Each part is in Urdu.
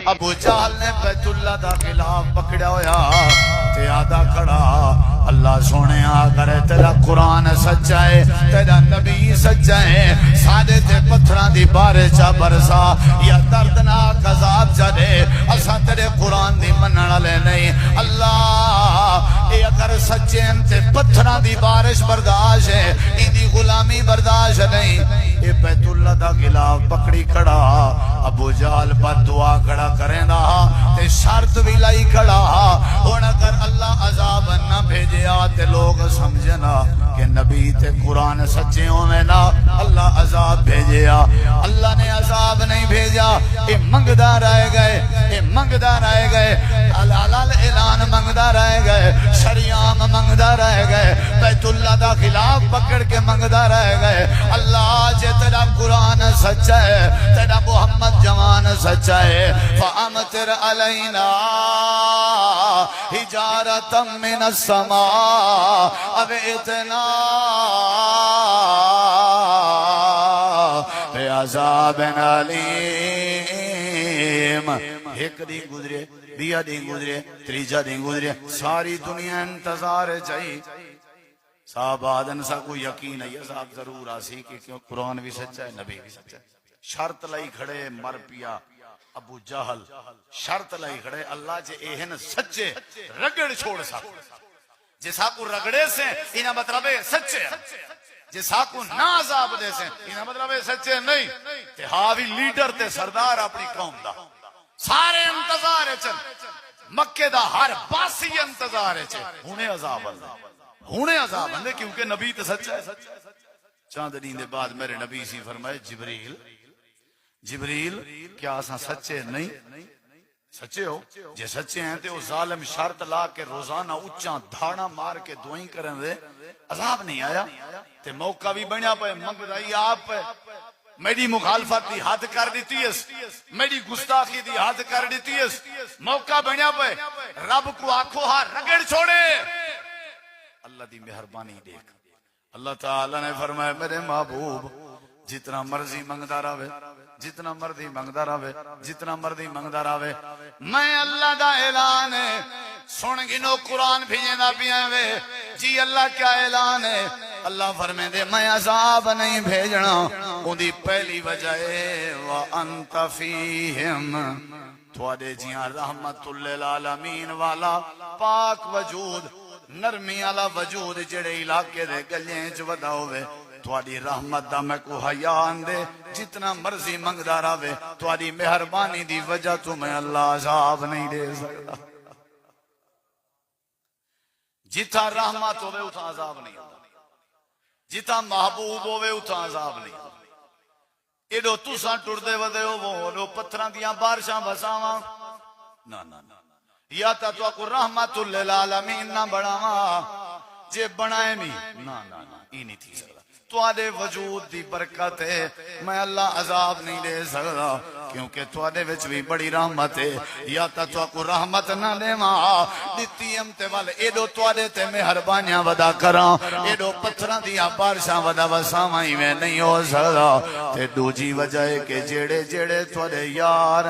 ابو جہل نے بیت اللہ دا خلاف پکڑیا ہویا تے آدھا کھڑا اللہ سونے اگر تیرا قرآن سچا ہے تیرا نبی سچا ہے ساڈے تے پتھراں دی بارش چا برسا یا دردناک عذاب چلے اساں تیرے قرآن دی منن والے نہیں اللہ اے اگر سچے ہیں تے پتھراں دی بارش برداشت ہے ایندی غلامی برداشت نہیں اے بیت اللہ دا خلاف پکڑی کھڑا ابو جہل بد دعا کھڑا کریں دا تے شرط بھی لائی کھڑا ہن اگر اللہ عذاب نہ بھیجیا تے لوگ سمجھنا کہ نبی تے قرآن سچے ہوئے نا اللہ عذاب بھیجیا اللہ نے عذاب نہیں بھیجا اے منگدا رہ گئے اے منگدا رہ گئے حلال اعلان منگدا رہ گئے شریعام منگدا رہ گئے بیت اللہ دا خلاف پکڑ کے منگدا رہ گئے اللہ جے تیرا قرآن سچا ہے تیرا محمد جوان سچا ہے فامطر علینا حجارتا من السماء اب اتنا عذاب علیم ایک دن گزرے بیا دن گزرے تریجا دن گزرے ساری دنیا انتظار چاہیے صاحب آدن سا کو یقین ہے صاحب ضرور آسی کہ کیوں قرآن بھی سچا ہے نبی بھی سچا ہے شرط لائی کھڑے مر پیا ابو جہل شرط لائی کھڑے اللہ جے ایہن سچے رگڑ چھوڑ سا جیسا کو رگڑے سے انہا مطلب ہے سچے جیسا کو نہ عذاب دے سے انہا مطلب ہے سچے نہیں تے حاوی لیڈر تے سردار اپنی قوم دا سارے انتظار ہے چل مکہ دا ہر باسی انتظار ہے چل انہیں عذاب اللہ ہونے عذاب اندے کیونکہ نبی تو سچا ہے چاند دین دے بعد میرے نبی سی فرمائے جبریل کیا آساں سچے نہیں سچے ہو جے سچے ہیں تے وہ ظالم شرط لا کے روزانہ اچھاں دھاڑا مار کے دعائیں کرن دے عذاب نہیں آیا تے موقع بھی بنیا پہ منگدائی آپ پہ میری مخالفت دی حد کر دیتی ہے میری گستاخی دی حد کر دیتی ہے موقع بنیا پہ رب کو آنکھوں ہاں رگڑ چھوڑے اللہ دی مہربانی دیکھ اللہ تعالیٰ نے فرمایا میرے محبوب جتنا مرضی منگدا رہے جتنا مرضی منگدا رہے جتنا مرضی منگدا رہے میں اللہ دا اعلان ہے سن گنو قرآن بھیجنا پیا وے جی اللہ کیا اعلان ہے اللہ فرمائے دے میں عذاب نہیں بھیجنا ان دی پہلی وجہ ہے وَأَنْتَ فِيهِمْ تھوڑے جیاں رحمت للعالمین والا پاک وجود نرمی والا وجود جڑے علاقے دے گلیاں چ ودا ہوے تواڈی رحمت دا میں کو حیا اندے جتنا مرضی منگدا رہے تواڈی مہربانی دی وجہ تو میں اللہ عذاب نہیں دے سکتا جتھا رحمت ہوے اتھا عذاب نہیں ہوندا جتھا محبوب ہوے اتھا عذاب نہیں ہوندا ایڈو تساں ٹردے ودے ہو پتھراں دیاں بارشاں وساواں نا نا نا یا تا تو کو رحمت للعالمین نہ بڑھاواں جے بنائے نہیں نا نا نا ای نہیں تھی سکتا تو آدھے وجود دی برکت ہے میں اللہ عذاب نہیں دے سکتا کیونکہ تو آدھے وچ بھی بڑی رحمت ہے یا تا تو کو رحمت نہ دے ماں دیتی امتے والے ایڈو تو آدھے تے مہربانیاں ودا کراں ایڈو پتھراں دیا بارشاں ودا وساواں ہی میں نہیں ہو سکتا تے دوجی وجہ ہے کہ جیڑے جیڑے تو آدھے یار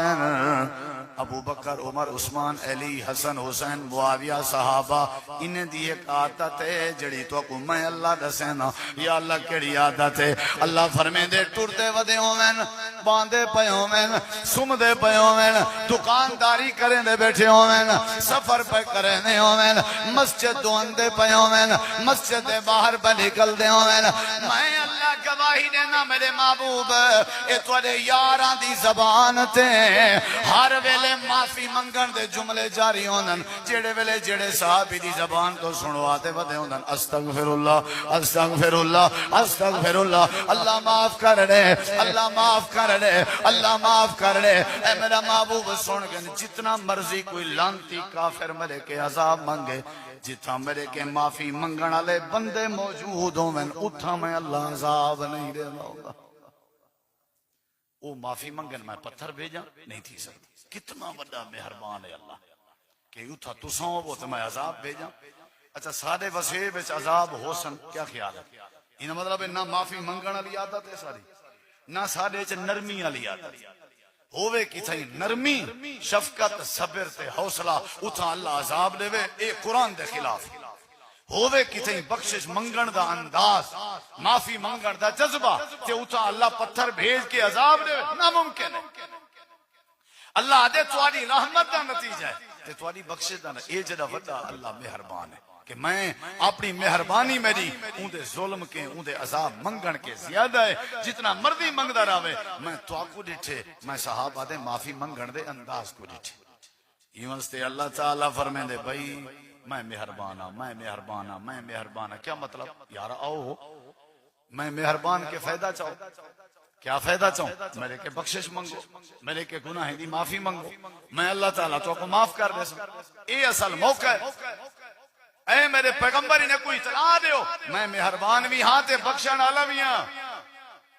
ابو بکر عمر عثمان علی حسن حسین معاویہ صحابہ انہیں دی ایک عادت ہے جڑی تو کو میں اللہ دسینا یا اللہ کیڑی عادت ہے اللہ فرمے دے ٹردے ودے ہوویں باندے پے ہوویں سمدے پے ہوویں دکانداری کریں دے بیٹھے ہوویں سفر پہ کرنے ہوویں مسجد دوندے پے ہوویں مسجد دے باہر پہ نکل دے ہوویں میں اللہ گواہی دینا میرے محبوب اے تواڈے یاراں دی زبان تے ہر ویلے معافی منگن دے جملے جاری ہونن جڑے ویلے جڑے صحابی دی زبان تو سنواتے ودے ہونن استغفر اللہ استغفر اللہ استغفر اللہ اللہ معاف کر دے اللہ معاف کر دے اللہ معاف کر دے اے میرا محبوب سن گن جتنا مرضی کوئی لانتی کافر مرے کے عذاب منگے جتنا میرے کے معافی منگن والے بندے موجود ہوویں اتھا میں اللہ عذاب نہیں دے گا وہ معافی منگن میں پتھر بھیجا نہیں تھی سکتی کتنا بڑا مہربان ہے اللہ کہ اتھا تساں ہو تو میں عذاب بھیجا اچھا سارے وسیع وچ عذاب ہو سن کیا خیال ہے ان مطلب نہ معافی منگن والی عادت ہے ساری نہ سارے چ نرمی والی عادت ہووے کتھائی نرمی شفقت صبر تے حوصلہ اتھا اللہ عذاب دے وے اے قرآن دے خلاف ہووے کتھائی بخشش منگن دا انداز معافی منگن دا جذبہ تے اتھا اللہ پتھر بھیج کے عذاب دے وے ناممکن ہے اللہ دے تواری رحمت دا نتیجہ ہے تے تواری بخشش دا اے جڑا وڈا اللہ مہربان ہے کہ میں اپنی مہربانی میری اون دے ظلم کے اون دے عذاب منگن کے زیادہ ہے جتنا مرضی منگدا رہے میں تو کو ڈٹھے میں صحابہ دے معافی منگن دے انداز کو ڈٹھے یوں واسطے اللہ تعالیٰ فرمیندے بھائی میں مہربان ہاں میں مہربان ہاں میں مہربان ہاں کیا مطلب یار آؤ میں مہربان کے فائدہ چاہو کیا فائدہ چاہوں میرے کے بخشش منگو میرے کے گناہ دی معافی منگو میں اللہ تعالیٰ تو کو معاف کر دے سوں اے اصل موقع ہے اے میرے پیغمبر نے کوئی اطلاع دیو میں مہربان بھی ہاں تے بخشن والا بھی ہاں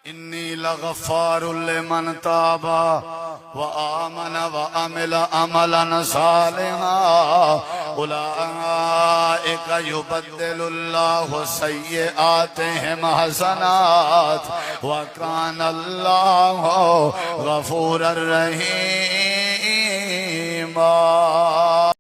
انی لغفار لمن تاب وآمن وعمل عملا صالحا اولئک یبدل اللہ سیئاتہم حسنات وکان اللہ غفورا رحیما